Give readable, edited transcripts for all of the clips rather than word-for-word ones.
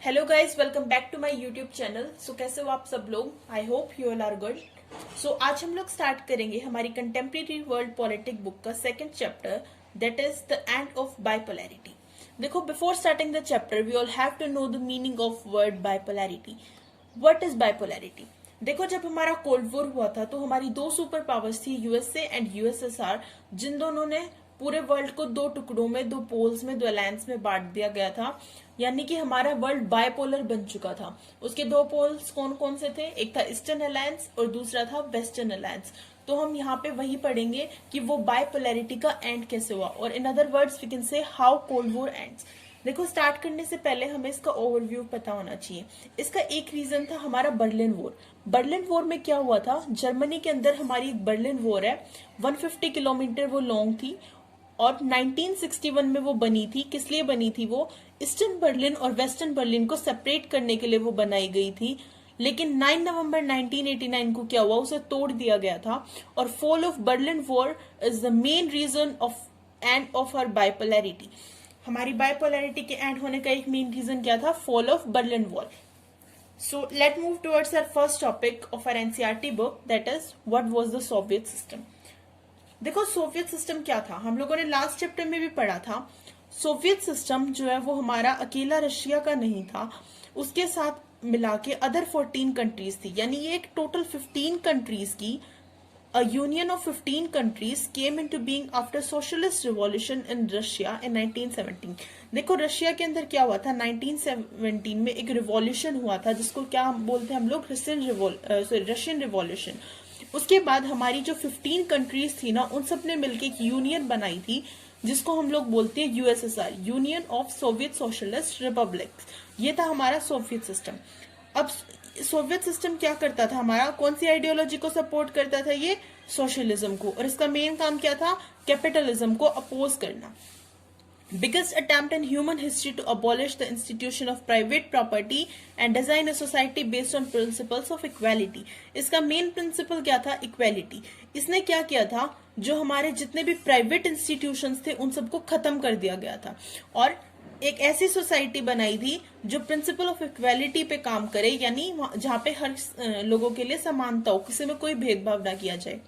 Hello guys, welcome back to my YouTube channel. So कैसे हो आप सब लोग? I hope you all are good. So आज हम लोग स्टार्ट करेंगे हमारी कंटेम्प्रेरी वर्ल्ड पॉलिटिक बुक का second chapter, that is the end of bipolarity. देखो, before starting the chapter we all have to know the meaning of word bipolarity. What is bipolarity? देखो, जब हमारा कोल्ड वॉर हुआ था तो हमारी दो सुपर पावर्स थी, यूएसए एंड यूएसएसआर, जिन दोनों ने पूरे वर्ल्ड को दो टुकड़ों में, दो पोल्स में, दो अलायंस में बांट दिया गया था। यानी कि हमारा वर्ल्ड बायपोलर बन चुका था। उसके दो पोल्स कौन कौन से थे? एक था ईस्टर्न अलायंस और दूसरा था वेस्टर्न अलायंस। तो हम यहाँ पे वही पढ़ेंगे कि वो बायपोलैरिटी का एंड कैसे हुआ, और in other words we can say how cold war ends. देखो, स्टार्ट करने से पहले हमें इसका ओवरव्यू पता होना चाहिए। इसका एक रीजन था हमारा बर्लिन वॉर। बर्लिन वॉर में क्या हुआ था? जर्मनी के अंदर हमारी एक बर्लिन वॉर है, 150 किलोमीटर वो लॉन्ग थी और 1961 में वो बनी थी। किस लिए बनी थी? वो ईस्टर्न बर्लिन और वेस्टर्न बर्लिन को सेपरेट करने के लिए वो बनाई गई थी। लेकिन 9 नवंबर 1989 को क्या हुआ? उसे तोड़ दिया गया था। और fall of Berlin war is the main reason of end of our bipolarity. हमारी बाइपोलैरिटी के एंड होने का एक मेन रीजन क्या था? Fall of Berlin wall. So let move towards our first topic of our NCERT book, that is what was the Soviet system. देखो, Soviet system क्या था? हम लोगों ने लास्ट चैप्टर में भी पढ़ा था। सोवियत सिस्टम जो है वो हमारा अकेला रशिया का नहीं था, उसके साथ मिला के अदर 14 कंट्रीज थी। यानी ये एक टोटल 15 कंट्रीज की A union of 15 countries came into being after socialist revolution in Russia in 1917। देखो, रशिया के अंदर क्या हुआ था? 1917 में एक रिवॉल्यूशन हुआ था, जिसको क्या बोलते हैं हम लोग? Russian revolution. उसके बाद हमारी जो 15 कंट्रीज थी ना, उन सब ने मिलकर एक यूनियन बनाई थी, जिसको हम लोग बोलते हैं USSR, union of Soviet socialist Republic. ये था हमारा सोवियत सिस्टम। अब सोवियत सिस्टम क्या करता था? हमारा कौन सी आइडियोलॉजी को सपोर्ट करता था? ये सोशलिज्म को। और इसका मेन काम क्या था? कैपिटलिज्म को अपोज करना। Biggest attempt in human history to abolish the institution of private property and design a society based on principles of equality। इसका मेन प्रिंसिपल क्या था? इक्वेलिटी। इसने क्या किया था? जो हमारे जितने भी प्राइवेट इंस्टीट्यूशंस थे उन सबको खत्म कर दिया गया था, और एक ऐसी सोसाइटी बनाई थी जो प्रिंसिपल ऑफ इक्वेलिटी पे काम करे, यानी जहाँ पे हर लोगों के लिए समानता हो, किसी में कोई भेदभाव ना किया जाए।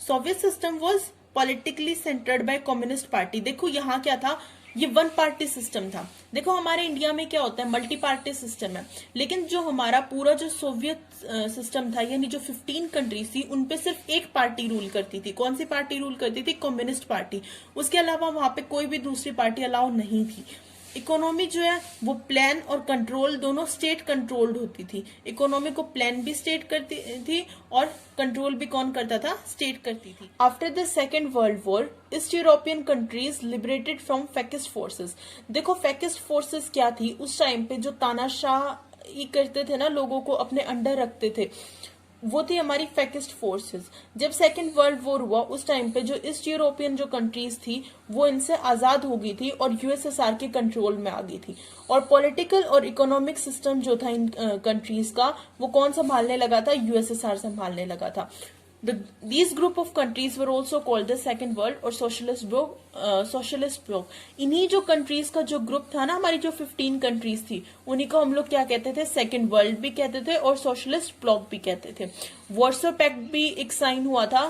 Soviet system was politically centred by communist party. देखो, यहाँ क्या था? ये वन पार्टी सिस्टम था। देखो, हमारे इंडिया में क्या होता है? मल्टी पार्टी सिस्टम है। लेकिन जो हमारा पूरा जो सोवियत सिस्टम था, यानी जो 15 कंट्रीज थी, उनपे सिर्फ एक पार्टी रूल करती थी। कौन सी पार्टी रूल करती थी? Communist party. उसके अलावा वहां पे कोई भी दूसरी पार्टी अलाउ नहीं थी। इकोनॉमी जो है वो प्लान और कंट्रोल दोनों स्टेट कंट्रोल्ड होती थी। इकोनॉमी को प्लान भी स्टेट करती थी और कंट्रोल भी कौन करता था? स्टेट करती थी। After the second world war, east European countries liberated from fascist forces. देखो, फैसिस्ट फोर्सेस क्या थी? उस टाइम पे जो तानाशाही करते थे ना, लोगों को अपने अंडर रखते थे, वो थी हमारी फैसिस्ट फोर्सेस। जब सेकेंड वर्ल्ड वॉर हुआ उस टाइम पे जो ईस्ट यूरोपियन जो कंट्रीज थी वो इनसे आजाद हो गई थी और यूएसएसआर के कंट्रोल में आ गई थी। और पॉलिटिकल और इकोनॉमिक सिस्टम जो था इन कंट्रीज का, वो कौन संभालने लगा था? यूएसएसआर संभालने लगा था। These group of countries were also called the Second World और सोशलिस्ट ब्लॉक। इन्हीं जो कंट्रीज का जो ग्रुप था ना, हमारी जो 15 कंट्रीज थी, उन्हीं को हम लोग क्या कहते थे? सेकेंड वर्ल्ड भी कहते थे और सोशलिस्ट ब्लॉक भी कहते थे। वार्सो पैक्ट भी एक साइन हुआ था।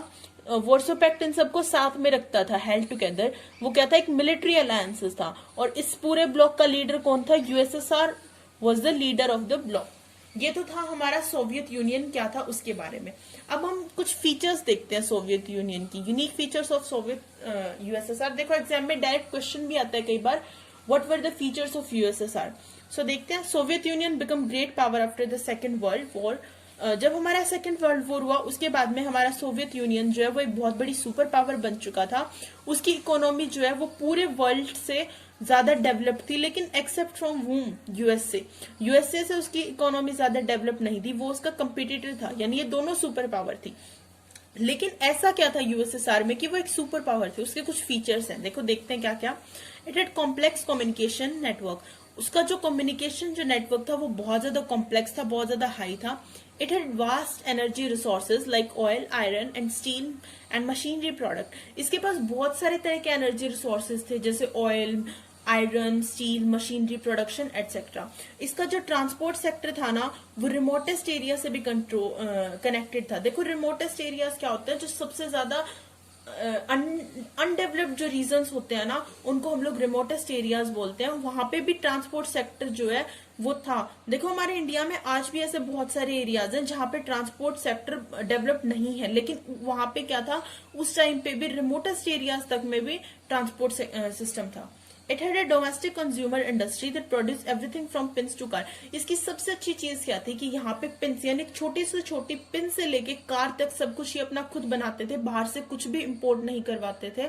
वार्सो पैक्ट इन सबको साथ में रखता था, हेल्ड टुगेदर। वो क्या था? एक मिलिट्री अलायंसेस था। और इस पूरे ब्लॉक का लीडर कौन था? USSR was the leader of the block. ये तो था हमारा सोवियत यूनियन क्या था उसके बारे में। अब हम कुछ फीचर्स देखते हैं सोवियत यूनियन की, unique features of Soviet USSR. देखो, एग्जाम में डायरेक्ट क्वेश्चन भी आता है कई बार, what were the features of USSR. So देखते हैं। Soviet Union become great power after the second world war. जब हमारा सेकेंड वर्ल्ड वॉर हुआ उसके बाद में हमारा सोवियत यूनियन जो है वो एक बहुत बड़ी सुपर पावर बन चुका था। उसकी इकोनॉमी जो है वो पूरे वर्ल्ड से ज्यादा डेवलप थी, लेकिन एक्सेप्ट फ्रॉम वूम? यूएसए से उसकी इकोनॉमी ज्यादा डेवलप नहीं थी, वो उसका कंपिटिटर था। यानी ये दोनों सुपर पावर थी। लेकिन ऐसा क्या था यूएसएसआर में कि वो एक सुपर पावर थी? उसके कुछ फीचर्स हैं, देखो देखते हैं क्या क्या। It had complex communication network. उसका जो कम्युनिकेशन जो नेटवर्क था वो बहुत ज्यादा कॉम्प्लेक्स था, बहुत ज्यादा हाई था। It had vast energy resources like oil, iron and steel and machinery product. इसके पास बहुत सारे तरह के एनर्जी रिसोर्सेज थे, जैसे oil, iron, steel, machinery production etcetera. इसका जो ट्रांसपोर्ट सेक्टर था ना, वो रिमोटेस्ट एरिया से भी कनेक्टेड था। देखो रिमोटेस्ट एरियाज क्या होते हैं, जो सबसे ज्यादा अनडेवलप्ड जो रीजन्स होते हैं ना, उनको हम लोग रिमोटेस्ट एरियाज बोलते हैं। वहां पे भी ट्रांसपोर्ट सेक्टर जो है वो था। देखो हमारे इंडिया में आज भी ऐसे बहुत सारे एरियाज हैं जहां पे ट्रांसपोर्ट सेक्टर डेवलप नहीं है, लेकिन वहां पे क्या था, उस टाइम पे भी रिमोटेस्ट एरियाज तक में भी ट्रांसपोर्ट सिस्टम था। It had a domestic consumer industry that produce everything from pins to car. इसकी सबसे अच्छी चीज क्या थी कि यहाँ पे पिन्स यानी छोटी से छोटी पिन से लेके कार तक सब कुछ ये अपना खुद बनाते थे, बाहर से कुछ भी इंपोर्ट नहीं करवाते थे।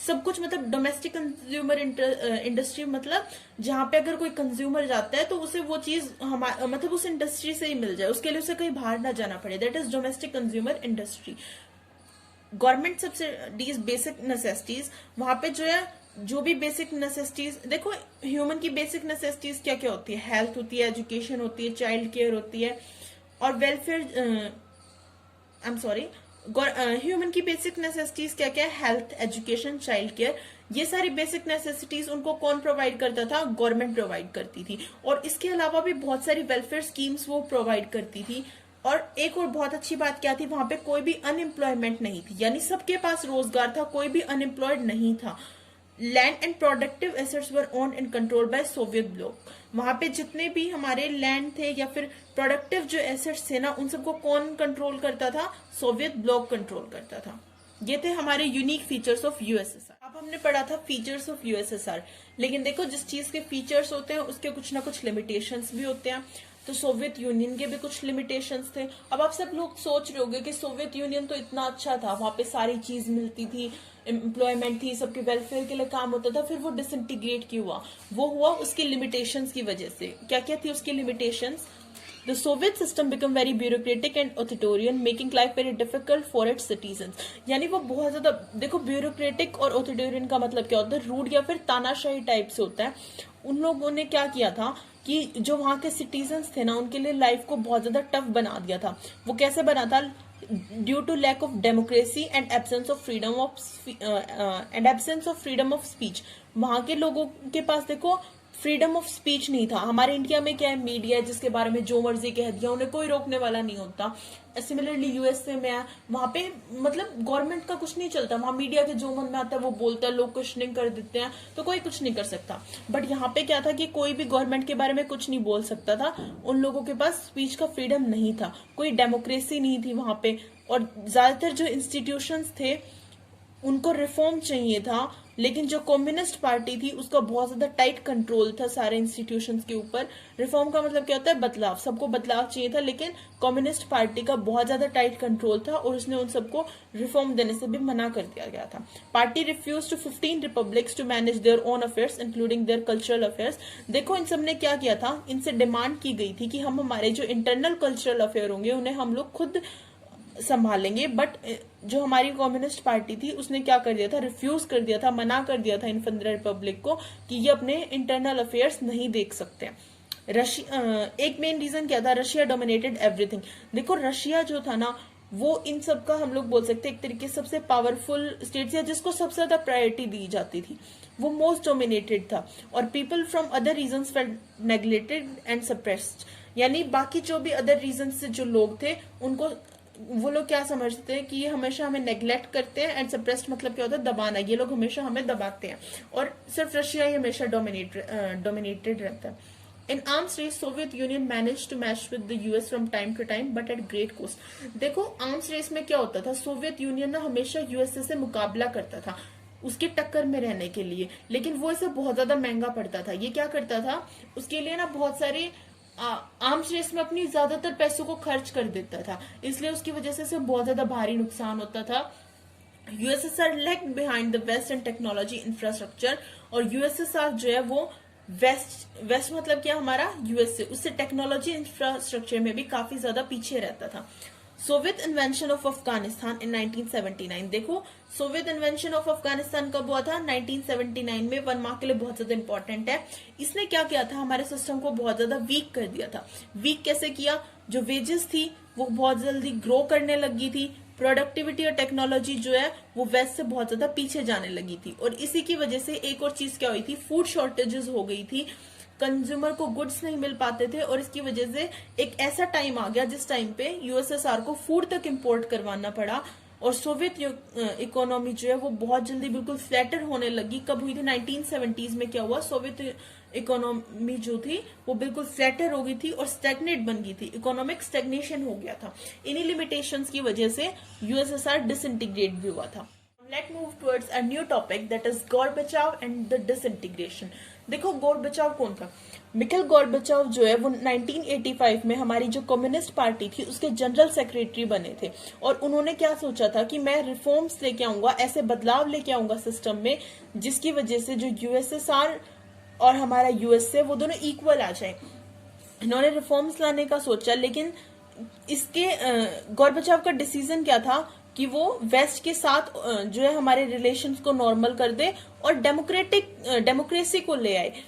सब कुछ मतलब डोमेस्टिक कंज्यूमर इंडस्ट्री, मतलब जहां पे अगर कोई कंज्यूमर जाता है तो उसे वो चीज मतलब उस इंडस्ट्री से ही मिल जाए, उसके लिए उसे कहीं बाहर ना जाना पड़े। That is domestic consumer industry. Government subsidies, basic necessities, वहां पे जो है जो भी बेसिक नेसेसिटीज, देखो ह्यूमन की बेसिक नेसेसिटीज क्या क्या होती है, हेल्थ होती है, एजुकेशन होती है, चाइल्ड केयर होती है और welfare, I am sorry, human की बेसिक नेसेसिटीज क्या क्या है, हेल्थ, एजुकेशन, चाइल्ड केयर। ये सारी बेसिक नेसेसिटीज उनको कौन प्रोवाइड करता था, गवर्नमेंट प्रोवाइड करती थी। और इसके अलावा भी बहुत सारी वेलफेयर स्कीम्स वो प्रोवाइड करती थी। और एक और बहुत अच्छी बात क्या थी, वहां पे कोई भी अनएम्प्लॉयमेंट नहीं थी, यानी सबके पास रोजगार था, कोई भी अनएम्प्लॉयड नहीं था। Land and productive assets were owned and control by Soviet block. वहां पे जितने भी हमारे लैंड थे या फिर प्रोडक्टिव जो एसेट्स थे ना, उन सबको कौन कंट्रोल करता था, सोवियत ब्लॉक कंट्रोल करता था। ये थे हमारे यूनिक फीचर्स ऑफ यूएसएसआर। अब हमने पढ़ा था फीचर्स ऑफ यूएसएसआर, लेकिन देखो जिस चीज के फीचर्स होते हैं उसके कुछ ना कुछ लिमिटेशंस भी होते हैं। तो सोवियत यूनियन के भी कुछ लिमिटेशंस थे। अब आप सब लोग सोच रहे होंगे कि सोवियत यूनियन तो इतना अच्छा था, वहां पे सारी चीज मिलती थी, एम्प्लॉयमेंट थी, सबके वेलफेयर के लिए काम होता था, फिर वो डिसइंटीग्रेट क्यों हुआ? वो हुआ उसकी लिमिटेशंस की वजह से। क्या क्या थी उसकी limitations? The Soviet system became very bureaucratic and authoritarian, making life very difficult for its citizens. यानी वो बहुत ज्यादा, देखो ब्यूरोक्रेटिक और ऑथोरिटेरियन का मतलब क्या होता है, रूड या फिर तानाशाही टाइप से होता है। उन लोगों ने क्या किया था कि जो वहां के सिटीजन्स थे ना, उनके लिए लाइफ को बहुत ज्यादा टफ बना दिया था। वो कैसे बना था? Due to lack of democracy and absence of freedom of speech. वहां के लोगों के पास देखो फ्रीडम ऑफ स्पीच नहीं था। हमारे इंडिया में क्या है, मीडिया है जिसके बारे में जो मर्जी कह दिया, उन्हें कोई रोकने वाला नहीं होता। सिमिलरली यूएसए में वहां पे मतलब गवर्नमेंट का कुछ नहीं चलता, वहां मीडिया के जो मन में आता है वो बोलता है, लोग क्वेश्चनिंग कर देते हैं, तो कोई कुछ नहीं कर सकता। बट यहाँ पे क्या था कि कोई भी गवर्नमेंट के बारे में कुछ नहीं बोल सकता था। उन लोगों के पास स्पीच का फ्रीडम नहीं था, कोई डेमोक्रेसी नहीं थी वहां पे। और ज्यादातर जो इंस्टीट्यूशंस थे उनको रिफॉर्म चाहिए था, लेकिन जो कम्युनिस्ट पार्टी थी उसका बहुत ज्यादा टाइट कंट्रोल था सारे इंस्टीट्यूशंस के ऊपर। रिफॉर्म का मतलब क्या होता है, बदलाव, सबको बदलाव चाहिए था, लेकिन कम्युनिस्ट पार्टी का बहुत ज्यादा टाइट कंट्रोल था और उसने उन सबको रिफॉर्म देने से भी मना कर दिया गया था। Party refuse to 15 republics to manage their own affairs including their cultural affairs. देखो इन सब ने क्या किया था, इनसे डिमांड की गई थी कि हम हमारे जो इंटरनल कल्चरल अफेयर होंगे उन्हें हम लोग खुद संभालेंगे। बट जो हमारी कम्युनिस्ट पार्टी थी उसने क्या कर दिया था, रिफ्यूज कर दिया था, मना कर दिया था इन 15 रिपब्लिक को कि ये अपने इंटरनल अफेयर्स नहीं देख सकते। रशिया, एक मेन रीजन क्या था, रशिया डोमिनेटेड एवरीथिंग। देखो रशिया जो था ना, वो इन सब का हम लोग बोल सकते हैं एक तरीके से सबसे पावरफुल स्टेट या जिसको सबसे ज्यादा प्रायोरिटी दी जाती थी, वो मोस्ट डोमिनेटेड था। और people from other regions felt neglected and suppressed. यानी बाकी जो भी अदर रीजन से जो लोग थे उनको वो लोग क्या समझते हैं कि ये हमेशा हमें नेग्लेक्ट करते हैं, एंड सप्रेस्ड मतलब क्या होता है, दबाना, ये लोग हमेशा हमें दबाते हैं। और सिर्फ रशिया ही हमेशा डोमिनेटेड रहता है। In arms race Soviet Union manage to match with the US from time to time but at great cost. देखो आर्म्स रेस में क्या होता था, सोवियत यूनियन ना हमेशा यूएसए से मुकाबला करता था उसके टक्कर में रहने के लिए, लेकिन वो इसे बहुत ज्यादा महंगा पड़ता था। ये क्या करता था, उसके लिए ना बहुत सारे आर्म्स रेस में अपनी ज्यादातर पैसों को खर्च कर देता था, इसलिए उसकी वजह से बहुत ज्यादा भारी नुकसान होता था। USSR lag behind the west and technology infrastructure. और यूएसएसआर जो है वो वेस्ट मतलब क्या, हमारा यूएसए, उससे टेक्नोलॉजी इंफ्रास्ट्रक्चर में भी काफी ज्यादा पीछे रहता था। सोवियत इन्वेंशन ऑफ अफगानिस्तान इन 1979। देखो सोवियत इन्वेंशन ऑफ अफगानिस्तान कब हुआ था, 1979 में। 1 मार्क के लिए बहुत ज्यादा इंपॉर्टेंट है। इसने क्या किया था, हमारे सिस्टम को बहुत ज्यादा वीक कर दिया था। वीक कैसे किया, जो वेजेस थी वो बहुत जल्दी ग्रो करने लगी थी, प्रोडक्टिविटी और टेक्नोलॉजी जो है वो वेस्ट से बहुत ज्यादा पीछे जाने लगी थी। और इसी की वजह से एक और चीज क्या हुई थी, फूड शॉर्टेजेस हो गई थी, कंज्यूमर को गुड्स नहीं मिल पाते थे। और इसकी वजह से एक ऐसा टाइम आ गया जिस टाइम पे यूएसएसआर को फूड तक इंपोर्ट करवाना पड़ा। और सोवियत इकोनॉमी जो है वो बहुत जल्दी बिल्कुल फ्लैटर होने लगी। कब हुई थी, 1970s में क्या हुआ, सोवियत इकोनॉमी जो थी वो बिल्कुल फ्लैटर हो गई थी और स्टैग्नेट बन गई थी, इकोनॉमिक स्टैग्नेशन हो गया था। इन्हीं लिमिटेशंस की वजह से यूएसएसआर डिसइंटीग्रेट भी हुआ था। Let's move towards a new topic that is Gorbachev and the disintegration। देखो गोरबचाव कौन था? मिखाइल गोरबचाव जो है वो 1985 में हमारी जो कम्युनिस्ट पार्टी थी उसके जनरल सेक्रेटरी बने थे। और उन्होंने क्या सोचा था कि मैं रिफॉर्म्स लेके आऊंगा, ऐसे बदलाव लेके आऊंगा सिस्टम में जिसकी वजह से जो यूएसएसआर और हमारा यूएसए वो दोनों इक्वल आ जाए। इन्होंने रिफॉर्म्स लाने का सोचा, लेकिन इसके गोरबचाव का डिसीजन क्या था कि वो वेस्ट के साथ जो है हमारे रिलेशंस को नॉर्मल कर दे और डेमोक्रेसी को ले आए।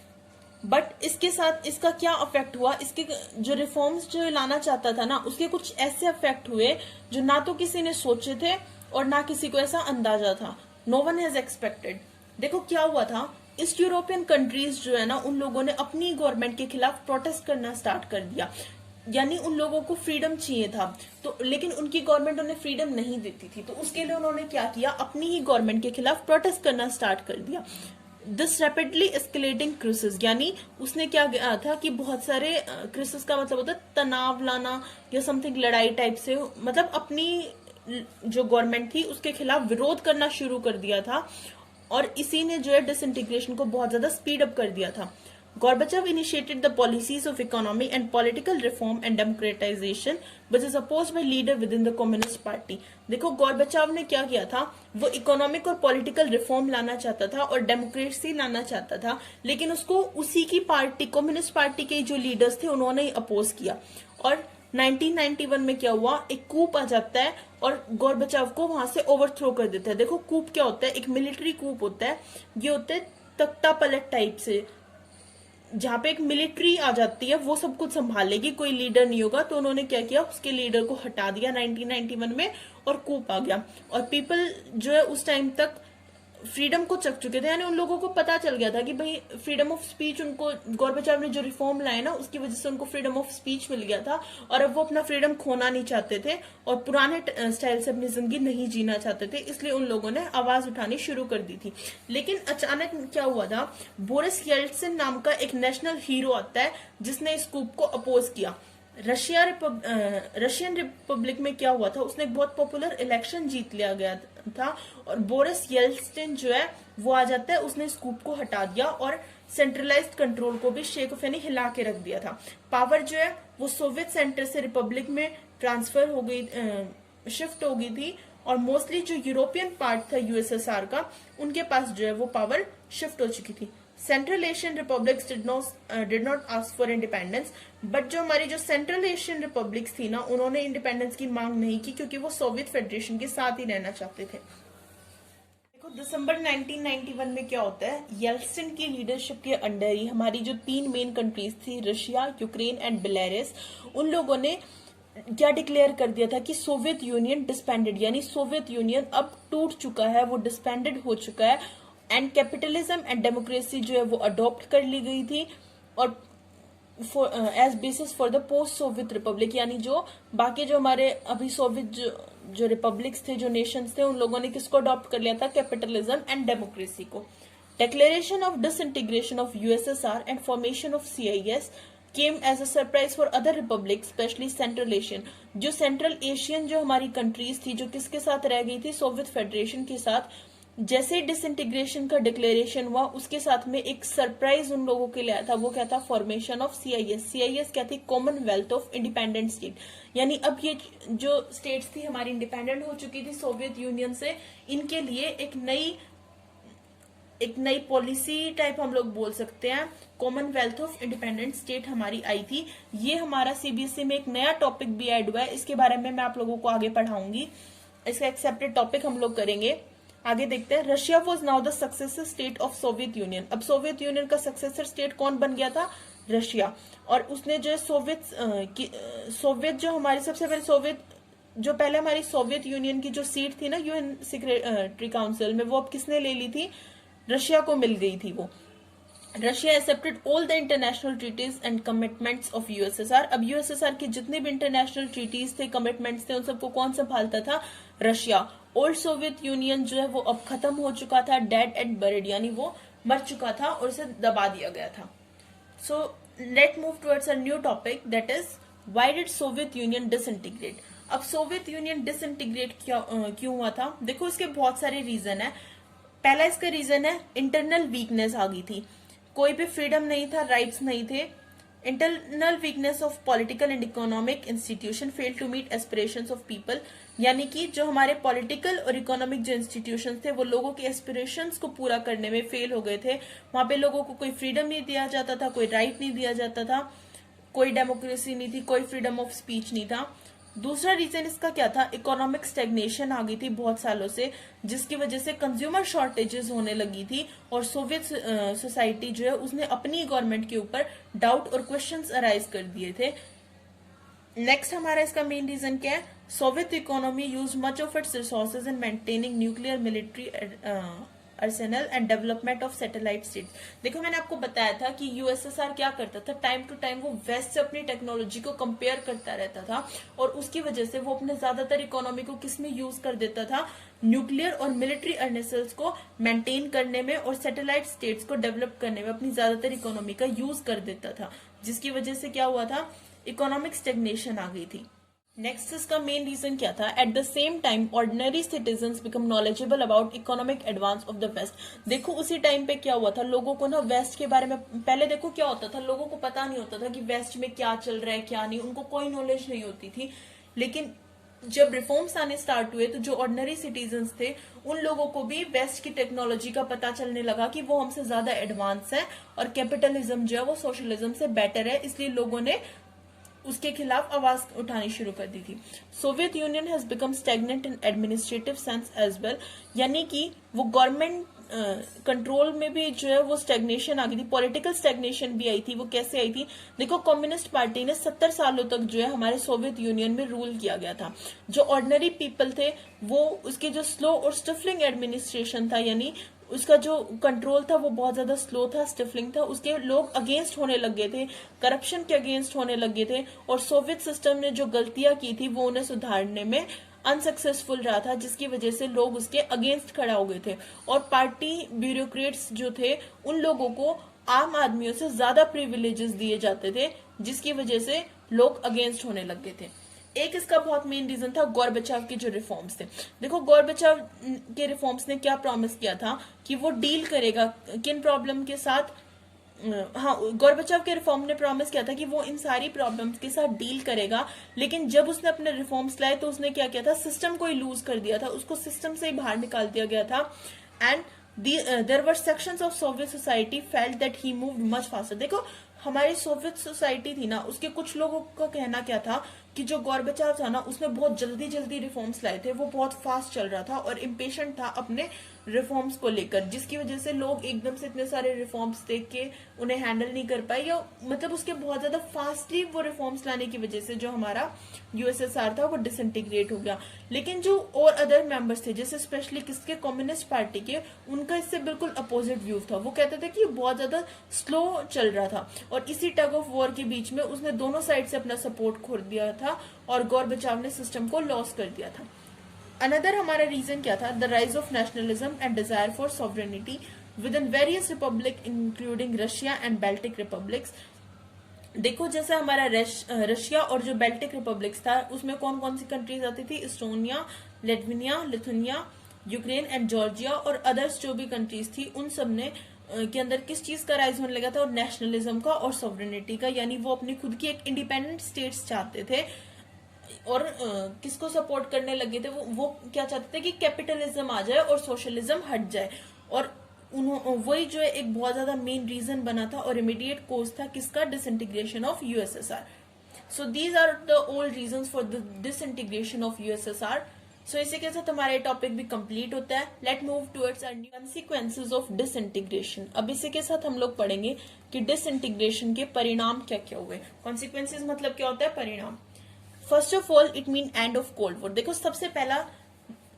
बट इसके साथ इसका क्या अफेक्ट हुआ, इसके जो रिफॉर्म्स जो लाना चाहता था ना उसके कुछ ऐसे अफेक्ट हुए जो ना तो किसी ने सोचे थे और ना किसी को ऐसा अंदाजा था। No one has expected. देखो क्या हुआ था, ईस्ट यूरोपियन कंट्रीज जो है ना उन लोगों ने अपनी गवर्नमेंट के खिलाफ प्रोटेस्ट करना स्टार्ट कर दिया। यानी उन लोगों को फ्रीडम चाहिए था, तो लेकिन उनकी गवर्नमेंट उन्हें फ्रीडम नहीं देती थी। तो उसके लिए उन्होंने क्या किया, अपनी ही गवर्नमेंट के खिलाफ प्रोटेस्ट करना स्टार्ट कर दिया। दिस रैपिडली एस्केलेटिंग क्राइसिस, यानी उसने क्या किया था कि बहुत सारे क्राइसिस का मतलब होता है तनाव लाना या समथिंग लड़ाई टाइप से, मतलब अपनी जो गवर्नमेंट थी उसके खिलाफ विरोध करना शुरू कर दिया था। और इसी ने जो है डिसइंटीग्रेशन को बहुत ज्यादा स्पीड अप कर दिया था। Gorbachev initiated the policies of economy and political reform and democratization, which is opposed by leader within the Communist Party। देखो गोरबचाव ने क्या किया था, वो इकोनॉमिक और पॉलिटिकल रिफॉर्म लाना चाहता था और डेमोक्रेसी लाना चाहता था, लेकिन उसको उसी की पार्टी कम्युनिस्ट पार्टी के जो लीडर्स थे उन्होंने ही अपोज किया। और 1991 में क्या हुआ, एक कूप आ जाता है और गोरबचाव को वहां से ओवरथ्रो कर देता है। देखो कूप क्या होता है, एक मिलिट्री कूप होता है। ये होता है तख्ता पलट टाइप से, जहां पे एक मिलिट्री आ जाती है, वो सब कुछ संभालेगी, कोई लीडर नहीं होगा। तो उन्होंने क्या किया, उसके लीडर को हटा दिया 1991 में और कूप आ गया। और पीपल जो है उस टाइम तक फ्रीडम को चख चुके थे, यानी उन लोगों को पता चल गया था कि भाई फ्रीडम ऑफ स्पीच, उनको गोरबचाव ने जो रिफॉर्म लाए ना उसकी वजह से उनको फ्रीडम ऑफ स्पीच मिल गया था। और अब वो अपना फ्रीडम खोना नहीं चाहते थे और पुराने स्टाइल से अपनी जिंदगी नहीं जीना चाहते थे, इसलिए उन लोगों ने आवाज उठानी शुरू कर दी थी। लेकिन अचानक क्या हुआ था, बोरिस येल्टसिन नाम का एक नेशनल हीरो आता है जिसने इस कूप को अपोज किया। रशियन रिपब्लिक में क्या हुआ था, उसने एक बहुत पॉपुलर इलेक्शन जीत लिया गया था और बोरिस येल्टसिन जो है वो आ जाता है, उसने इस कूप को हटा दिया और सेंट्रलाइज्ड कंट्रोल को भी शेक ऑफ यानी हिला के रख दिया था। पावर जो है वो सोवियत सेंटर से रिपब्लिक में ट्रांसफर हो गई, शिफ्ट हो गई थी। और मोस्टली जो यूरोपियन पार्ट था यूएसएसआर का, उनके पास जो है वो पावर शिफ्ट हो चुकी थी। Central Asian republics did not ask for independence, but जो हमारी जो सेंट्रल एशियन रिपब्लिक्स थी ना उन्होंने इंडिपेंडेंस की मांग नहीं की, क्योंकि वो सोवियत फेडरेशन के साथ ही रहना चाहते थे। देखो दिसंबर 1991 में क्या होता है, येल्टसिन की लीडरशिप के अंडर ही हमारी जो 3 मेन कंट्रीज थी, रशिया, यूक्रेन एंड बेलारूस, उन लोगों ने क्या डिक्लेयर कर दिया था कि सोवियत यूनियन डिस्बैंडेड, यानी सोवियत यूनियन अब टूट चुका है, वो डिस्बैंडेड हो चुका है। एंड कैपिटलिज्म एंड डेमोक्रेसी जो है वो अडॉप्ट कर ली गई थी और as basis for the post Soviet republic, यानी जो बाकी जो हमारे अभी सोवियत जो रिपब्लिक्स थे, जो नेशंस थे, उन लोगों ने किसको अडॉप्ट कर लिया था, कैपिटलिज्म एंड डेमोक्रेसी को। Declaration of disintegration of USSR and formation of CIS came as a surprise for other republics, especially Central Asian। जो सेंट्रल एशियन जो हमारी कंट्रीज थी, जो किसके साथ रह गई थी, सोवियत फेडरेशन के साथ, जैसे डिसइंटीग्रेशन का डिक्लेरेशन हुआ उसके साथ में एक सरप्राइज उन लोगों के लिए आया था। वो क्या था, फॉर्मेशन ऑफ सीआईएस। सीआईएस क्या थी, कॉमनवेल्थ ऑफ इंडिपेंडेंट स्टेट, यानी अब ये जो स्टेट्स थी हमारी इंडिपेंडेंट हो चुकी थी सोवियत यूनियन से, इनके लिए एक नई पॉलिसी टाइप हम लोग बोल सकते हैं, कॉमनवेल्थ ऑफ इंडिपेंडेंट स्टेट हमारी आई थी। ये हमारा सीबीएसई में एक नया टॉपिक भी ऐड हुआ है, इसके बारे में मैं आप लोगों को आगे पढ़ाऊंगी, इसका एक सेपरेट टॉपिक हम लोग करेंगे। आगे देखते हैं, Russia was now the successor state of Soviet union. अब सोवियत यूनियन का सक्सेसर स्टेट कौन बन गया था, रशिया। और उसने जो सोवियत जो हमारी सबसे पहले सोवियत जो पहले हमारी सोवियत यूनियन की जो सीट थी ना यूएन सिक्योरिटी काउंसिल में, वो अब किसने ले ली थी? रशिया को मिल गई थी वो। Russia accepted all the international treaties and commitments of USSR. अब यूएसएसआर के जितने भी इंटरनेशनल ट्रीटीज थे, कमिटमेंट्स थे, उन सबको कौन संभालता था? रशिया। ओल्ड सोवियत यूनियन जो है वो अब खत्म हो चुका था, डेड एंड बरिड, यानी वो मर चुका था और उसे दबा दिया गया था। सो let move towards a new topic, that is why did Soviet union disintegrate. अब सोवियत यूनियन डिसइंटीग्रेट क्यों हुआ था? देखो इसके बहुत सारे रीजन है। पहला इसका रीजन है इंटरनल वीकनेस आ गई थी, कोई भी फ्रीडम नहीं था, राइट्स नहीं थे। Internal weakness of political and economic institution fail to meet aspirations of people, यानी कि जो हमारे पॉलिटिकल और इकोनॉमिक जो इंस्टीट्यूशन थे वो लोगों के एस्पिरेशंस को पूरा करने में फेल हो गए थे। वहां पे लोगों को कोई फ्रीडम नहीं दिया जाता था, कोई राइट नहीं दिया जाता था, कोई डेमोक्रेसी नहीं थी, कोई फ्रीडम ऑफ स्पीच नहीं था। दूसरा रीजन इसका क्या था? इकोनॉमिक स्टेग्नेशन आ गई थी बहुत सालों से, जिसकी वजह से कंज्यूमर शॉर्टेजेस होने लगी थी और सोवियत सोसाइटी जो है उसने अपनी गवर्नमेंट के ऊपर डाउट और क्वेश्चंस अराइज कर दिए थे। नेक्स्ट हमारा इसका मेन रीजन क्या है? Soviet economy use much of its resources in maintaining nuclear military Arsenal and development of satellite states. देखो मैंने आपको बताया था कि यूएसएसआर क्या करता था, टाइम टू टाइम वो वेस्ट से अपनी टेक्नोलॉजी को कंपेयर करता रहता था और उसकी वजह से वो अपने ज्यादातर इकोनॉमी को किसमें यूज कर देता था? न्यूक्लियर और मिलिट्री आर्सेनल्स को मेंटेन करने में और सैटेलाइट स्टेट्स को डेवलप करने में अपनी ज्यादातर इकोनॉमी का यूज कर देता था, जिसकी वजह से क्या हुआ था? इकोनॉमिक स्टेग्नेशन आ गई थी। नेक्स्ट इसका मेन रीजन क्या था? At the same time ordinary citizens become knowledgeable about economic advance of the west. देखो उसी टाइम पे क्या हुआ था, लोगों को ना वेस्ट के बारे में, पहले देखो क्या होता था, लोगों को पता नहीं होता था कि वेस्ट में क्या चल रहा है क्या नहीं, उनको कोई नॉलेज नहीं होती थी। लेकिन जब रिफॉर्म्स आने स्टार्ट हुए तो जो ऑर्डिनरी सिटीजन्स थे उन लोगों को भी वेस्ट की टेक्नोलॉजी का पता चलने लगा कि वो हमसे ज्यादा एडवांस है और कैपिटलिज्म जो है वो सोशलिज्म से बेटर है, इसलिए लोगों ने उसके खिलाफ आवाज उठानी शुरू कर दी थी। Soviet Union has become stagnant in administrative sense as well, यानी कि वो गवर्नमेंट कंट्रोल में भी जो है वो स्टैग्नेशन आ गई थी, पॉलिटिकल स्टैग्नेशन भी आई थी। वो कैसे आई थी? देखो कम्युनिस्ट पार्टी ने 70 सालों तक जो है हमारे सोवियत यूनियन में रूल किया गया था। जो ऑर्डिनरी पीपल थे वो उसके जो स्लो और स्टिफलिंग एडमिनिस्ट्रेशन था, यानी उसका जो कंट्रोल था वो बहुत ज्यादा स्लो था, स्टिफलिंग था, उसके लोग अगेंस्ट होने लग गए थे, करप्शन के अगेंस्ट होने लग गए थे और सोवियत सिस्टम ने जो गलतियां की थी वो उन्हें सुधारने में अनसक्सेसफुल रहा था, जिसकी वजह से लोग उसके अगेंस्ट खड़ा हो गए थे और पार्टी ब्यूरोक्रेट्स जो थे उन लोगों को आम आदमियों से ज्यादा प्रिविलेजेस दिए जाते थे, जिसकी वजह से लोग अगेंस्ट होने लग गए थे। एक इसका बहुत मेन रीजन था गोरबेचोव के जो रिफॉर्म्स थे। देखो गोरबेचोव के रिफॉर्म्स ने क्या प्रॉमिस किया था कि वो डील करेगा किन प्रॉब्लम के साथ, हाँ गोरबेचोव के रिफॉर्म ने प्रॉमिस किया था कि वो इन सारी प्रॉब्लम्स के साथ डील करेगा, लेकिन जब उसने अपने रिफॉर्म्स लाए तो उसने क्या किया था? सिस्टम को ही लूज कर दिया था, उसको सिस्टम से ही बाहर निकाल दिया गया था। And there were sections of Soviet society felt that he moved much faster. देखो हमारी सोवियत सोसाइटी थी ना, उसके कुछ लोगों का कहना क्या था कि जो गोरबेचोव था ना उसने बहुत जल्दी जल्दी रिफॉर्म्स लाए थे, वो बहुत फास्ट चल रहा था और इम्पेशेंट था अपने रिफॉर्म्स को लेकर, जिसकी वजह से लोग एकदम से इतने सारे रिफॉर्म्स देख के उन्हें हैंडल नहीं कर पाए, या मतलब उसके बहुत ज्यादा फास्टली वो रिफॉर्म्स लाने की वजह से जो हमारा यूएसएसआर था वो डिसइंटीग्रेट हो गया। लेकिन जो और अदर मेंबर्स थे, जैसे स्पेशली किसके, कम्युनिस्ट पार्टी के, उनका इससे बिल्कुल अपोजिट व्यू था। वो कहते थे कि बहुत ज्यादा स्लो चल रहा था और इसी टग ऑफ वॉर के बीच में उसने दोनों साइड से अपना सपोर्ट खो दिया था और गोरबेचोव ने सिस्टम को लॉस कर दिया था। अनदर हमारा रीजन क्या था? The rise of nationalism and desire for sovereignty within various republic including Russia and Baltic republics. देखो जैसे हमारा रशिया और जो बेल्टिक रिपब्लिक्स था उसमें कौन कौन सी कंट्रीज आती थी? Estonia, Latvia, Lithuania, Ukraine and Georgia और अदर्स जो भी कंट्रीज थी उन सब ने के अंदर किस चीज का राइज होने लगा था? और नेशनलिज्म का और सॉवरेनिटी का, यानी वो अपनी खुद की एक इंडिपेंडेंट स्टेट्स चाहते थे और किसको सपोर्ट करने लगे थे? वो क्या चाहते थे कि कैपिटलिज्म आ जाए और सोशलिज्म हट जाए, और वही जो है एक बहुत ज्यादा मेन रीजन बना था और इमीडिएट कोज था किसका? Disintegration of USSR. So these are the old reasons for the disintegration of USSR. So इसी के साथ हमारा टॉपिक भी कंप्लीट होता है। Let move towards our consequences of disintegration. अब इसी के साथ हम लोग पढ़ेंगे कि डिसइंटीग्रेशन के परिणाम क्या क्या हुए। कॉन्सिक्वेंसेस मतलब क्या होता है? परिणाम। First of all it mean end of cold war. देखो सबसे पहला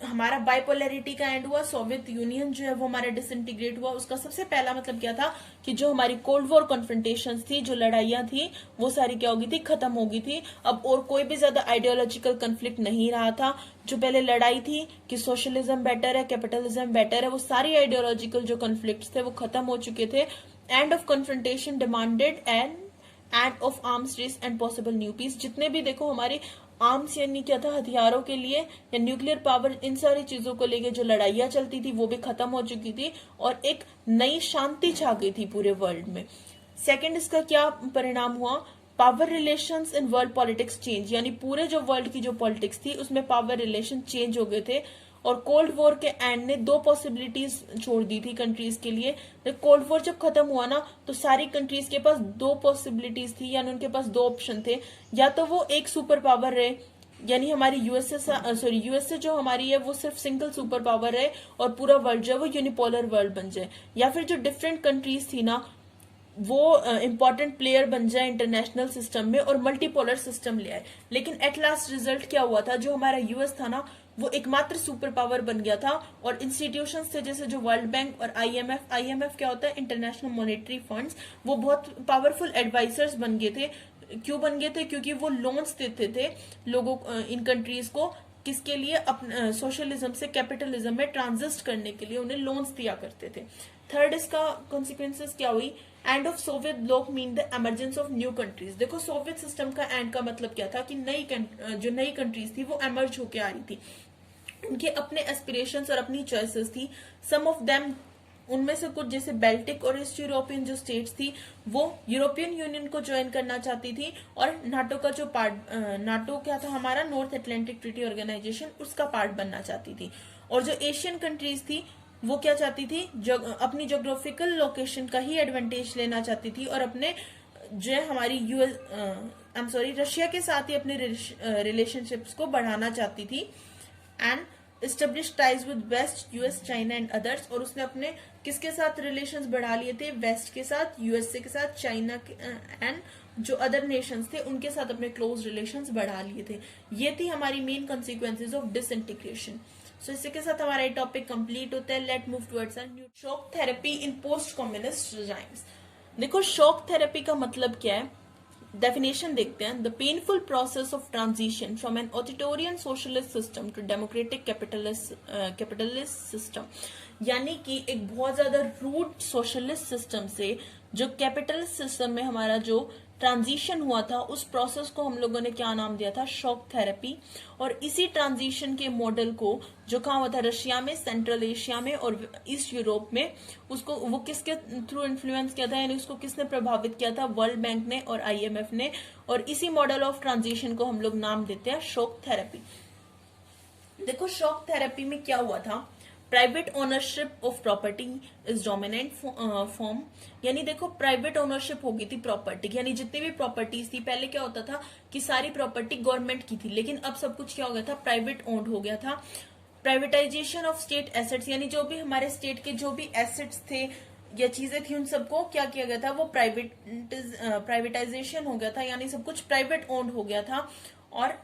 हमारा बाइपोलैरिटी का एंड हुआ, सोवियत यूनियन जो है वो हमारा डिसइंटीग्रेट हुआ। उसका सबसे पहला मतलब क्या था कि जो हमारी कोल्ड वॉर कॉन्फ्रंटेशंस थी, जो लड़ाइयां थी, वो सारी क्या होगी थी, खत्म हो गई थी। अब और कोई भी ज्यादा आइडियोलॉजिकल कंफ्लिक्ट नहीं रहा था। जो पहले लड़ाई थी कि सोशलिज्म बेटर है, कैपिटलिज्म बेटर है, वो सारी आइडियोलॉजिकल जो कंफ्लिक्ट थे वो खत्म हो चुके थे। End of confrontation demanded end of arms race and possible new peace. जितने भी देखो हमारे आर्म्स यानी क्या था, हथियारों के लिए या न्यूक्लियर पावर, इन सारी चीजों को लेके जो लड़ाइयां चलती थी वो भी खत्म हो चुकी थी और एक नई शांति छा गई थी पूरे वर्ल्ड में। सेकंड इसका क्या परिणाम हुआ, power relations in world politics change, यानी पूरे जो वर्ल्ड की जो पॉलिटिक्स थी उसमें पावर रिलेशन चेंज हो गए थे। और कोल्ड वॉर के एंड ने दो पॉसिबिलिटीज छोड़ दी थी कंट्रीज के लिए। कोल्ड वॉर जब खत्म हुआ ना तो सारी कंट्रीज के पास दो पॉसिबिलिटीज थी, यानी उनके पास दो ऑप्शन थे। या तो वो एक सुपर पावर रहे, यानी हमारी यूएसए जो हमारी है वो सिर्फ सिंगल सुपर पावर रहे और पूरा वर्ल्ड जो है वो यूनिपोलर वर्ल्ड बन जाए, या फिर जो डिफरेंट कंट्रीज थी ना वो इंपॉर्टेंट प्लेयर बन जाए इंटरनेशनल सिस्टम में और मल्टीपोलर सिस्टम ले आए। लेकिन एट लास्ट रिजल्ट क्या हुआ था, जो हमारा यूएस था ना वो एकमात्र सुपर पावर बन गया था। और इंस्टीट्यूशंस थे जैसे जो वर्ल्ड बैंक और आईएमएफ क्या होता है, इंटरनेशनल मॉनेटरी फंड्स, वो बहुत पावरफुल एडवाइजर्स बन गए थे। क्यों बन गए थे, क्योंकि वो लोन्स देते थे लोगों इन कंट्रीज को, किसके लिए, अपने सोशलिज्म से कैपिटलिज्म में ट्रांजिस्ट करने के लिए उन्हें लोन्स दिया करते थे। थर्ड इसका कॉन्सिक्वेंसेस क्या हुई, end of Soviet block mean the emergence of new countries. देखो सोवियत सिस्टम का एंड का मतलब क्या था कि जो नई कंट्रीज थी वो एमर्ज होके आ रही थी, उनके अपने एस्पिरेशंस और अपनी चॉइसेस थी। सम ऑफ देम, उनमें से कुछ जैसे बेल्टिक और ईस्ट यूरोपियन जो स्टेट्स थी वो यूरोपियन यूनियन को ज्वाइन करना चाहती थी और नाटो का जो पार्ट, नाटो क्या था हमारा, नॉर्थ अटलांटिक ट्रीटी ऑर्गेनाइजेशन, उसका पार्ट बनना चाहती थी। और जो एशियन कंट्रीज थी वो क्या चाहती थी, अपनी जोग्राफिकल लोकेशन का ही एडवांटेज लेना चाहती थी और अपने जो है हमारी रशिया के साथ ही अपने रिलेशनशिप्स को बढ़ाना चाहती थी। And establish ties with west, US, China and others. और उसने अपने किसके साथ रिलेशंस बढ़ा लिए थे, वेस्ट के साथ, यूएसए के साथ, चाइना एंड जो अदर नेशंस थे उनके साथ अपने क्लोज रिलेशंस बढ़ा लिए थे। ये थी हमारी main consequences of disintegration. So इसी के साथ हमारा ये टॉपिक कंप्लीट होता है। Let move towards new shock therapy in post communist regimes. देखो शॉक थेरेपी का मतलब क्या है, डेफिनेशन देखते हैं। The painful process of transition from an authoritarian socialist system to democratic capitalist system, यानी कि एक बहुत ज्यादा रूट सोशलिस्ट सिस्टम से जो कैपिटलिस्ट सिस्टम में हमारा जो ट्रांजिशन हुआ था, उस प्रोसेस को हम लोगों ने क्या नाम दिया था, शॉक थेरेपी। और इसी ट्रांजिशन के मॉडल को जो कहा हुआ था रशिया में, सेंट्रल एशिया में और ईस्ट यूरोप में, उसको वो किसके थ्रू इन्फ्लुएंस किया था, यानी उसको किसने प्रभावित किया था, वर्ल्ड बैंक ने और आईएमएफ ने। और इसी मॉडल ऑफ ट्रांजिशन को हम लोग नाम देते हैं शॉक थेरेपी। देखो शॉक थेरेपी में क्या हुआ था, private ownership of property is dominant form, यानी देखो प्राइवेट ओनरशिप हो गई थी प्रॉपर्टी, यानी जितनी भी प्रॉपर्टीज थी, पहले क्या होता था कि सारी प्रॉपर्टी गवर्नमेंट की थी, लेकिन अब सब कुछ क्या हो गया था, प्राइवेट ओन्ड हो गया था। प्राइवेटाइजेशन ऑफ स्टेट एसेट्स, यानी जो भी हमारे स्टेट के जो भी एसेट्स थे या चीजें थी उन सबको क्या किया गया था, वो प्राइवेटाइजेशन हो गया था, यानी सब कुछ प्राइवेट ओन्ड हो गया था। और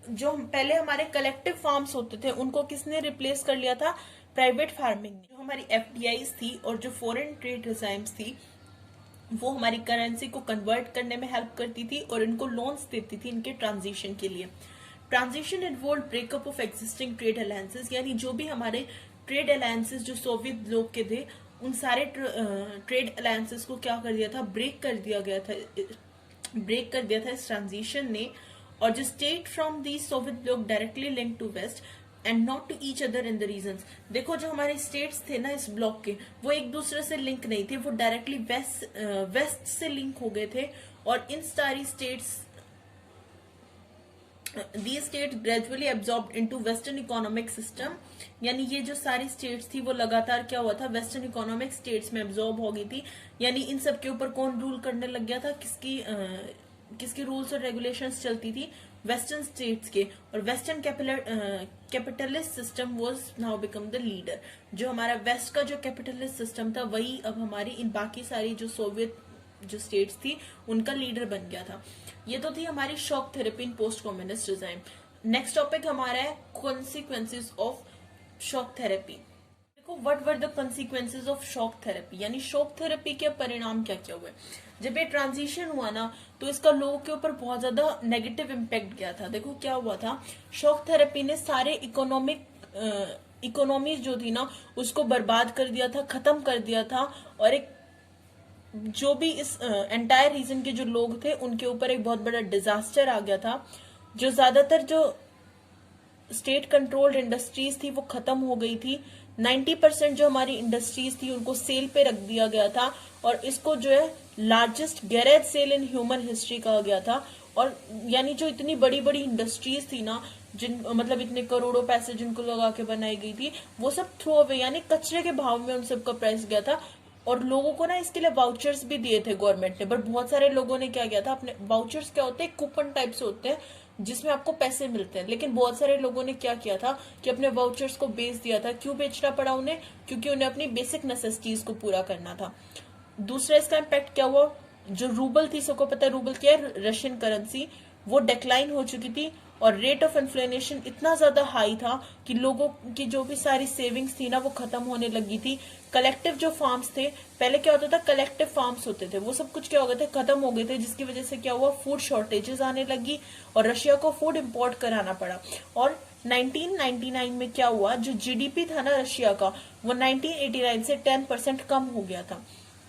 जो पहले हमारे कलेक्टिव फार्म्स होते थे उनको किसने रिप्लेस कर लिया था, प्राइवेट फार्मिंग। जो हमारी एफडीआईज थी और जो फॉरेन ट्रेड रिजाइम्स थी वो हमारी करेंसी को कन्वर्ट करने में हेल्प करती थी और इनको लोन्स देती थी इनके ट्रांजिशन के लिए। Transition involve breakup of existing trade alliances, यानी जो भी हमारे ट्रेड अलायंसेस जो सोवियत ब्लॉक के थे उन सारे ट्रेड अलायंसेस को क्या कर दिया था, ब्रेक कर दिया था इस ट्रांजिशन ने। और जो state from the Soviet bloc directly link to west and not to each other in the regions. देखो जो हमारे स्टेट्स थे ना इस ब्लॉक के, वो एक दूसरे से लिंक नहीं थे, वो डायरेक्टली वेस्ट से लिंक हो गए थे। और इन सारी states, these states gradually absorbed into western economic system, यानी ये जो सारी स्टेट्स थी वो लगातार क्या हुआ था, वेस्टर्न इकोनॉमिक स्टेट्स में एब्जॉर्ब हो गई थी। यानी इन सब के ऊपर कौन रूल करने लग गया था, किसकी रूल्स और रेगुलेशंस चलती थी, वेस्टर्न स्टेट्स के। और western capitalist system was now become the leader. जो हमारा वेस्ट का जो कैपिटलिस्ट सिस्टम था वही अब हमारी इन बाकी सारी जो सोवियत जो स्टेट्स थी उनका लीडर बन गया था। ये तो थी हमारी shock therapy in post communist regime. Next topic हमारा है कॉन्सिक्वेंसेज ऑफ शॉक थेरेपी। देखो what were the consequences of shock therapy, यानी शॉक थेरेपी के परिणाम क्या क्या हुए। जब ये ट्रांजिशन हुआ ना तो इसका लोगों के ऊपर बहुत ज्यादा नेगेटिव इम्पैक्ट गया था। देखो क्या हुआ था, शॉक थेरेपी ने सारे इकोनॉमी जो थी ना उसको बर्बाद कर दिया था, खत्म कर दिया था, और एक जो भी इस एंटायर रीजन के जो लोग थे उनके ऊपर एक बहुत बड़ा डिजास्टर आ गया था। जो ज्यादातर जो स्टेट कंट्रोल्ड इंडस्ट्रीज थी वो खत्म हो गई थी। 90% जो हमारी इंडस्ट्रीज थी उनको सेल पे रख दिया गया था, और इसको जो है largest garage sale in human history कहा गया था। और यानी जो इतनी बड़ी बड़ी इंडस्ट्रीज थी ना, जिन मतलब इतने करोड़ों पैसे जिनको लगा के बनाई गई थी, वो सब थ्रो अवे यानी कचरे के भाव में उन सबका प्राइस गया था। और लोगों को ना इसके लिए वाउचर्स भी दिए थे गवर्नमेंट ने, बट बहुत सारे लोगों ने क्या किया था, अपने वाउचर्स क्या होते हैं, कूपन टाइप से होते हैं जिसमें आपको पैसे मिलते हैं, लेकिन बहुत सारे लोगों ने क्या किया था कि अपने वाउचर्स को बेच दिया था। क्यों बेचना पड़ा उन्हें, क्योंकि उन्हें अपनी बेसिक नेसेसिटीज को पूरा करना था। दूसरा इसका इम्पैक्ट क्या हुआ, जो रूबल थी, सबको पता है रूबल क्या है, रशियन करेंसी, वो डिक्लाइन हो चुकी थी, और रेट ऑफ इन्फ्लेशन इतना ज्यादा हाई था कि लोगों की जो भी सारी सेविंग्स थी ना वो खत्म होने लगी थी। कलेक्टिव जो फार्म्स थे, पहले क्या होता था, कलेक्टिव फार्म्स होते थे, वो सब कुछ क्या हो गए थे, खत्म हो गए थे, जिसकी वजह से क्या हुआ, फूड शॉर्टेजेस आने लगी और रशिया को फूड इम्पोर्ट कराना पड़ा। और 1999 में क्या हुआ, जो जीडीपी था ना रशिया का, वो 1989 से 10% कम हो गया था।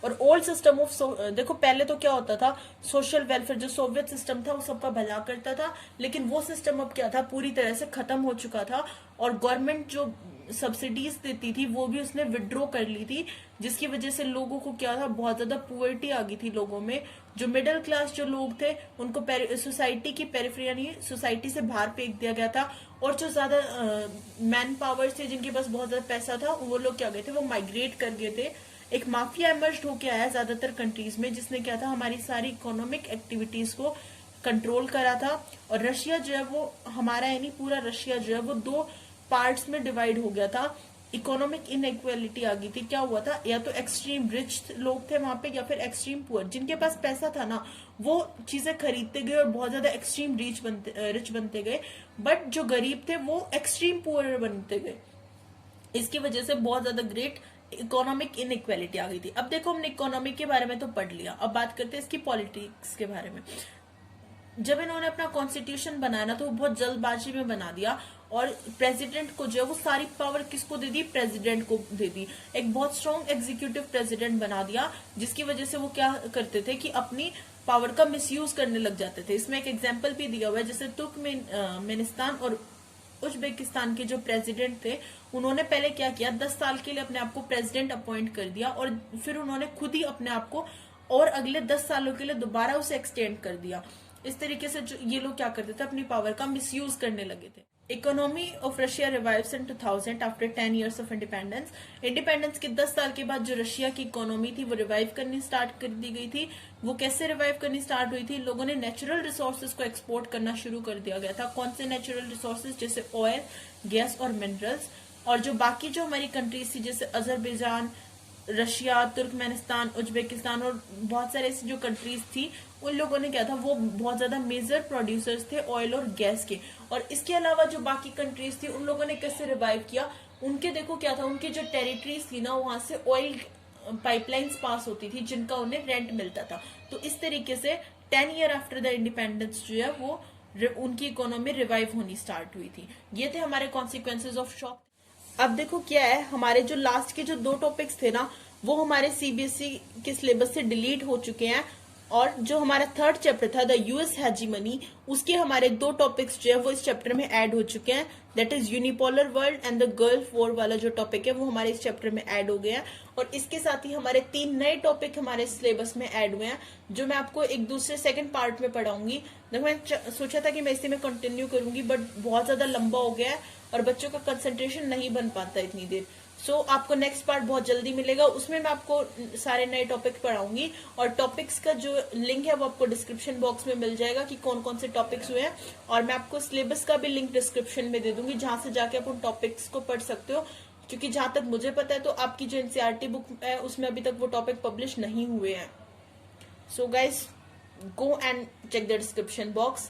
और ओल्ड सिस्टम ऑफ देखो पहले तो क्या होता था, सोशल वेलफेयर जो सोवियत सिस्टम था वो सबका भला करता था, लेकिन वो सिस्टम अब क्या था, पूरी तरह से खत्म हो चुका था। और गवर्नमेंट जो सब्सिडीज देती थी वो भी उसने विड्रॉ कर ली थी, जिसकी वजह से लोगों को क्या था, बहुत ज्यादा पुअर्टी आ गई थी लोगों में। जो मिडिल क्लास जो लोग थे उनको सोसाइटी की पेरिफेरी यानी सोसाइटी से बाहर फेंक दिया गया था। और जो ज्यादा मैन पावर थे, जिनके पास बहुत ज्यादा पैसा था, वो लोग क्या गए थे, वो माइग्रेट कर गए थे। एक माफिया इमर्ज होके आया ज्यादातर कंट्रीज में, जिसने क्या था, हमारी सारी इकोनॉमिक एक्टिविटीज को कंट्रोल करा था। और रशिया जो है वो हमारा यानी पूरा रशिया जो है वो दो पार्ट्स में डिवाइड हो गया था। इकोनॉमिक इनइक्वालिटी आ गई थी। क्या हुआ था, या तो एक्सट्रीम रिच लोग थे वहां पे, या फिर एक्सट्रीम पुअर। जिनके पास पैसा था ना वो चीजें खरीदते गए और बहुत ज्यादा एक्सट्रीम रिच बनते गए, बट जो गरीब थे वो एक्सट्रीम पुअर बनते गए। इसकी वजह से बहुत ज्यादा ग्रेट इकोनॉमिक इनइक्वालिटी आ गई थी। अब देखो हमने इकोनॉमी के बारे में तो पढ़ लिया, अब बात करते हैं इसकी पॉलिटिक्स के बारे में। जब इन्होंने अपना कॉन्स्टिट्यूशन बनाया ना तो वो बहुत जल्दबाजी में बना दिया, और प्रेसिडेंट को जो है वो सारी पावर किसको दे दी, प्रेसिडेंट को दे दी। एक बहुत स्ट्रॉन्ग एग्जीक्यूटिव प्रेसिडेंट बना दिया, जिसकी वजह से वो क्या करते थे कि अपनी पावर का मिसयूज करने लग जाते थे। इसमें एक एग्जाम्पल भी दिया हुआ है, जैसे तुर्कमेनिस्तान और उज्बेकिस्तान के जो प्रेसिडेंट थे, उन्होंने पहले क्या किया, 10 साल के लिए अपने आप को प्रेसिडेंट अपॉइंट कर दिया, और फिर उन्होंने खुद ही अपने आप को और अगले 10 सालों के लिए दोबारा उसे एक्सटेंड कर दिया। इस तरीके से ये लोग क्या करते थे, अपनी पावर का मिसयूज करने लगे थे। Economy of Russia revives in 2000 after 10 years of independence. Independence के 10 साल के बाद जो रशिया की इकोनॉमी थी वो रिवाइव करनी स्टार्ट कर दी गई थी। वो कैसे रिवाइव करनी स्टार्ट हुई थी, लोगों ने नेचुरल रिसोर्सेज को एक्सपोर्ट करना शुरू कर दिया गया था। कौन से नेचुरल रिसोर्सेज, जैसे ऑयल, गैस और मिनरल्स। और जो बाकी जो हमारी कंट्रीज थी, जैसे अजरबैजान, रशिया, तुर्कमेनिस्तान, उज्बेकिस्तान और बहुत सारे ऐसी जो कंट्रीज थी, उन लोगों ने क्या था, वो बहुत ज्यादा मेजर प्रोड्यूसर्स थे ऑयल और गैस के। और इसके अलावा जो बाकी कंट्रीज थी, उन लोगों ने कैसे रिवाइव किया, उनके देखो क्या था, उनके जो टेरिटरीज थी ना वहां से ऑयल पाइपलाइंस पास होती थी जिनका उन्हें रेंट मिलता था। तो इस तरीके से 10 year आफ्टर द इंडिपेंडेंस जो है वो उनकी इकोनॉमी रिवाइव होनी स्टार्ट हुई थी। ये थे हमारे कॉन्सिक्वेंसेज ऑफ शॉक। अब देखो क्या है, हमारे जो लास्ट के जो 2 टॉपिक्स थे ना वो हमारे सीबीएसई के सिलेबस से डिलीट हो चुके हैं, और जो हमारा 3rd चैप्टर था द यूएस हेजीमनी, उसके हमारे 2 टॉपिक्स जो है वो इस चैप्टर में ऐड हो चुके हैं। That is unipolar world and the gulf war वाला जो टॉपिक है वो हमारे इस चैप्टर में ऐड हो गया है। और इसके साथ ही हमारे 3 नए टॉपिक हमारे सिलेबस में ऐड हुए हैं, जो मैं आपको एक दूसरे सेकंड पार्ट में पढ़ाऊंगी। देखो मैं सोचा था कि मैं इसी में कंटिन्यू करूंगी, बट बहुत ज्यादा लंबा हो गया है और बच्चों का कंसंट्रेशन नहीं बन पाता इतनी देर। सो आपको नेक्स्ट पार्ट बहुत जल्दी मिलेगा, उसमें मैं आपको सारे नए टॉपिक पढ़ाऊंगी। और टॉपिक्स का जो लिंक है वो आपको डिस्क्रिप्शन बॉक्स में मिल जाएगा कि कौन कौन से टॉपिक्स हुए हैं। और मैं आपको सिलेबस का भी लिंक डिस्क्रिप्शन में दे दूंगी, जहां से जाके आप उन टॉपिक्स को पढ़ सकते हो। क्योंकि जहां तक मुझे पता है तो आपकी जो एनसीईआरटी बुक है उसमें अभी तक वो टॉपिक पब्लिश नहीं हुए हैं। So guys, go and check the description box.